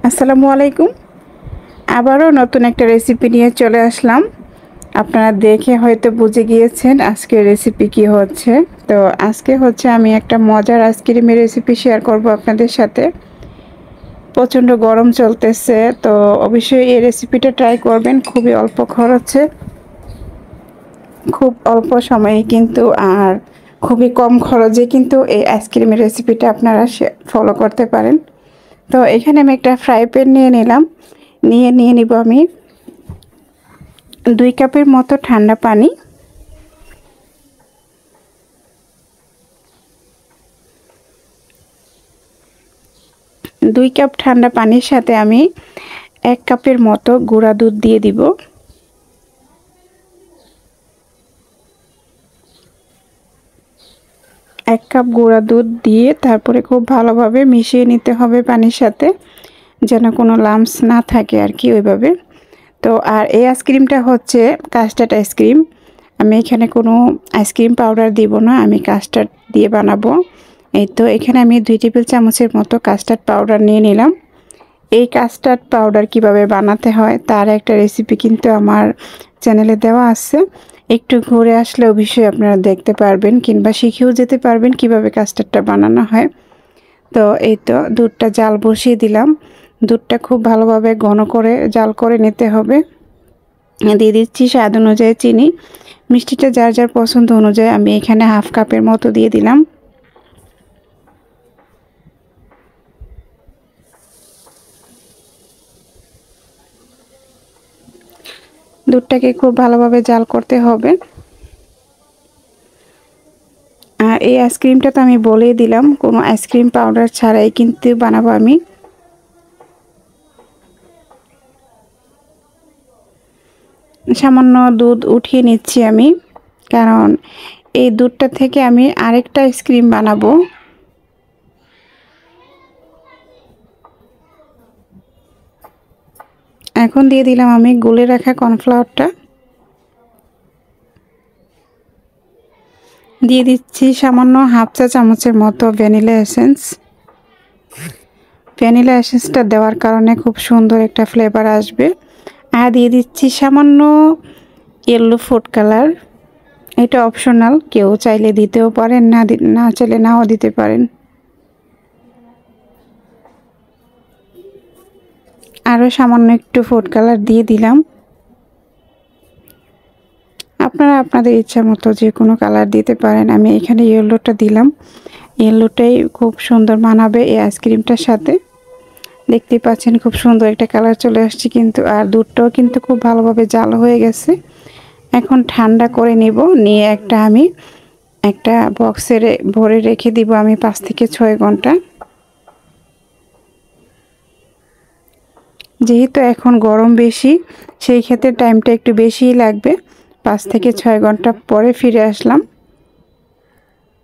আসসালামু আলাইকুম। আবারও নতুন একটা রেসিপি নিয়ে চলে আসলাম। আপনারা দেখে হয়তো বুঝে গিয়েছেন আজকের রেসিপি কি হচ্ছে। তো আজকে হচ্ছে আমি একটা মজার আইসক্রিমের রেসিপি শেয়ার করব আপনাদের সাথে। প্রচণ্ড গরম চলতেছে, তো অবশ্যই এই রেসিপিটা ট্রাই করবেন। খুবই অল্প খরচে, খুব অল্প সময়ে কিন্তু, আর খুবই কম খরচে কিন্তু এই আইসক্রিমের রেসিপিটা আপনারা ফলো করতে পারেন। তো এখানে আমি একটা ফ্রাই প্যান নিয়ে নিলাম। নিয়ে নিব আমি 2 কাপের মতো ঠান্ডা পানি। দুই কাপ ঠান্ডা পানির সাথে আমি 1 কাপের মতো গুঁড়া দুধ দিয়ে দিব। এক কাপ গুঁড়া দুধ দিয়ে তারপরে খুব ভালোভাবে মিশিয়ে নিতে হবে পানির সাথে, যেন কোনো লাম্পস না থাকে আর কি, ওইভাবে। তো আর এই আইসক্রিমটা হচ্ছে কাস্টার্ড আইসক্রিম। আমি এখানে কোনো আইসক্রিম পাউডার দিব না, আমি কাস্টার্ড দিয়ে বানাবো। এই তো এখানে আমি 2 টেবিল চামচের মতো কাস্টার্ড পাউডার নিয়ে নিলাম। এই কাস্টার্ড পাউডার কিভাবে বানাতে হয় তার একটা রেসিপি কিন্তু আমার চ্যানেলে দেওয়া আছে। একটু ঘুরে আসলে অবশ্যই আপনারা দেখতে পারবেন, কিংবা শিখেও যেতে পারবেন কিভাবে কাস্টার্ডটা বানানো হয়। তো এই তো দুধটা জাল বসিয়ে দিলাম। দুধটা খুব ভালোভাবে ঘন করে জাল করে নিতে হবে। দিয়ে দিচ্ছি স্বাদ অনুযায়ী চিনি। মিষ্টিটা যার যার পছন্দ অনুযায়ী আমি এখানে 1/2 কাপের মতো দিয়ে দিলাম। দুধটাকে খুব ভালোভাবে জাল করতে হবে। আর এই আইসক্রিমটা তো আমি বলেই দিলাম, কোনো আইসক্রিম পাউডার ছাড়াই কিন্তু বানাবো আমি। সামান্য দুধ উঠিয়ে নিচ্ছি আমি, কারণ এই দুধটা থেকে আমি আরেকটা আইসক্রিম বানাবো। এখন দিয়ে দিলাম আমি গুলে রাখা কর্নফ্লাওয়ারটা। দিয়ে দিচ্ছি সামান্য 1/2 চা চামচের মতো ভ্যানিলা এসেন্স। ভ্যানিলা এসেন্সটা দেওয়ার কারণে খুব সুন্দর একটা ফ্লেভার আসবে। আর দিয়ে দিচ্ছি সামান্য ইয়েলো ফুড কালার। এটা অপশনাল, কেউ চাইলে দিতেও পারেন, না চাইলে নাও দিতে পারেন। আরও সামান্য একটু ফুড কালার দিয়ে দিলাম। আপনারা আপনাদের ইচ্ছা মতো যে কোনো কালার দিতে পারেন। আমি এখানে ইয়েলোটা দিলাম। ইয়েলোটাই খুব সুন্দর মানাবে এই আইসক্রিমটার সাথে। দেখতেই পাচ্ছেন খুব সুন্দর একটা কালার চলে আসছে কিন্তু, আর দুধটাও কিন্তু খুব ভালোভাবে জাল হয়ে গেছে। এখন ঠান্ডা করে নিব, নিয়ে আমি একটা বক্সে ভরে রেখে দিব আমি 5 থেকে 6 ঘন্টা। যেহেতু এখন গরম বেশি, সেই ক্ষেত্রে টাইমটা একটু বেশিই লাগবে। 5 থেকে 6 ঘন্টা পরে ফিরে আসলাম।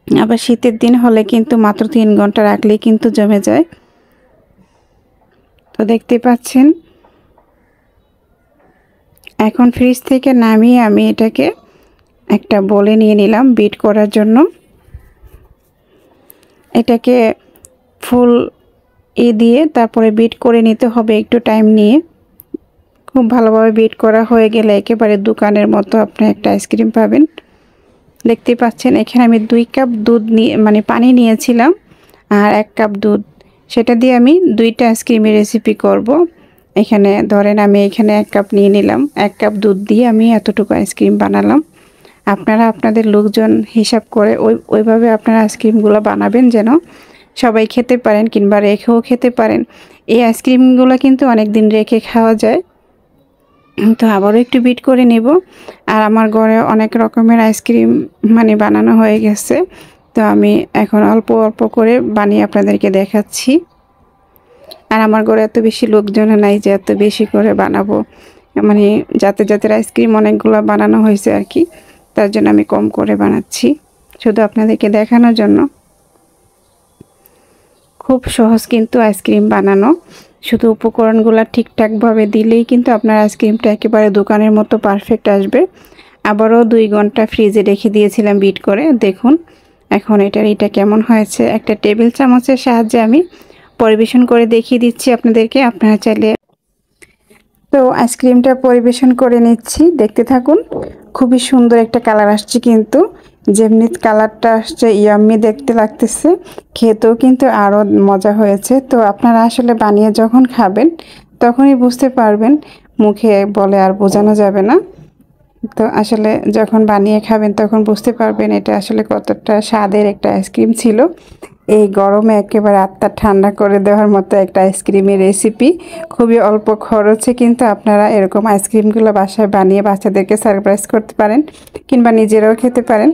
আবার শীতের দিন হলে কিন্তু মাত্র 3 ঘন্টা রাখলেই কিন্তু জমে যায়। তো দেখতে পাচ্ছেন এখন ফ্রিজ থেকে নামিয়ে আমি এটাকে একটা বলে নিয়ে নিলাম বিট করার জন্য। এটাকে ফুল দিয়ে তারপরে বিট করে নিতে হবে একটু টাইম নিয়ে। খুব ভালোভাবে বিট করা হয়ে গেলে একেবারে দোকানের মতো আপনি একটা আইসক্রিম পাবেন। দেখতে পাচ্ছেন এখানে আমি 2 কাপ দুধ নিয়ে পানি নিয়েছিলাম, আর 1 কাপ দুধ, সেটা দিয়ে আমি 2টা আইসক্রিমের রেসিপি করব। এখানে ধরেন আমি এখানে 1 কাপ নিয়ে নিলাম, 1 কাপ দুধ দিয়ে আমি এতটুকু আইসক্রিম বানালাম। আপনারা আপনাদের লোকজন হিসাব করে ওইভাবে আপনারা আইসক্রিমগুলো বানাবেন, যেন সবাই খেতে পারেন কিংবা রেখেও খেতে পারেন। এই আইসক্রিমগুলো কিন্তু অনেক দিন রেখে খাওয়া যায়। তো আবারও একটু বিট করে নেব। আর আমার ঘরে অনেক রকমের আইসক্রিম বানানো হয়ে গেছে, তো আমি এখন অল্প অল্প করে বানিয়ে আপনাদেরকে দেখাচ্ছি। আর আমার ঘরে এত বেশি লোকজন নাই যে এত বেশি করে বানাবো, যাদের আইসক্রিম অনেকগুলো বানানো হয়েছে আর কি, তার জন্য আমি কম করে বানাচ্ছি, শুধু আপনাদেরকে দেখানোর জন্য। খুব সহজ কিন্তু আইসক্রিম বানানো, শুধু উপকরণগুলো ঠিকঠাকভাবে দিলেই কিন্তু আপনার আইসক্রিমটা একেবারে দোকানের মতো পারফেক্ট আসবে। আবারও 2 ঘন্টা ফ্রিজে রেখে দিয়েছিলাম বিট করে। দেখুন এখন এটা কেমন হয়েছে। একটা টেবিল চামচের সাহায্যে আমি পরিবেশন করে দেখিয়ে দিচ্ছি আপনাদেরকে। আপনারা চাইলে তো আইসক্রিমটা পরিবেশন করে নিচ্ছি, দেখতে থাকুন। খুবই সুন্দর একটা কালার আসছে, কিন্তু যেমনি কালারটা আসছে ইয়াম্মি দেখতে লাগতেছে, খেতেও কিন্তু আরও মজা হয়েছে। তো আপনারা আসলে বানিয়ে যখন খাবেন তখনই বুঝতে পারবেন, মুখে বলে আর বোঝানো যাবে না। তো আসলে যখন বানিয়ে খাবেন তখন বুঝতে পারবেন এটা আসলে কতটা স্বাদের একটা আইসক্রিম ছিল। এই গরমে একেবারে আত্মা ঠান্ডা করে দেওয়ার মতো একটা আইসক্রিমের রেসিপি। খুবই অল্প খরচে কিন্তু আপনারা এরকম আইসক্রিমগুলো বাসায় বানিয়ে বাচ্চাদেরকে সারপ্রাইজ করতে পারেন, কিংবা নিজেরাও খেতে পারেন।